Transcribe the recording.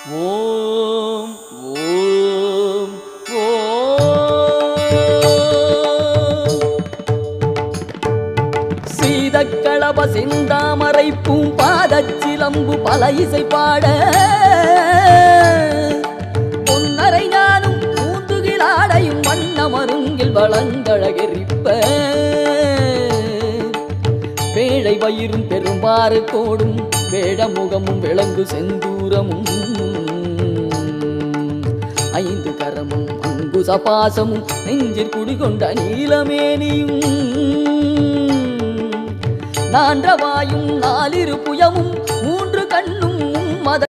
ஓம் ஓம் ஓம். சீதக்களப செந்தாமரை பூம்பாதச்சிலம்பு பல இசை பாட பொன்னரை ஞானும் பூந்துகிலாடையும் வண்ணமருங்கில் வளங்கழகெரிப்ப பேழை வயிறும் பெரும்பாறு கோடும் வேடமுகமும் விளங்கு செந்தூரமும் ஐந்து கரமும் அங்குச பாசமும் நெஞ்சிற் குடிகொண்ட நீலமேனியும் நான்றவாயும் நாலிரு புயமும் மூன்று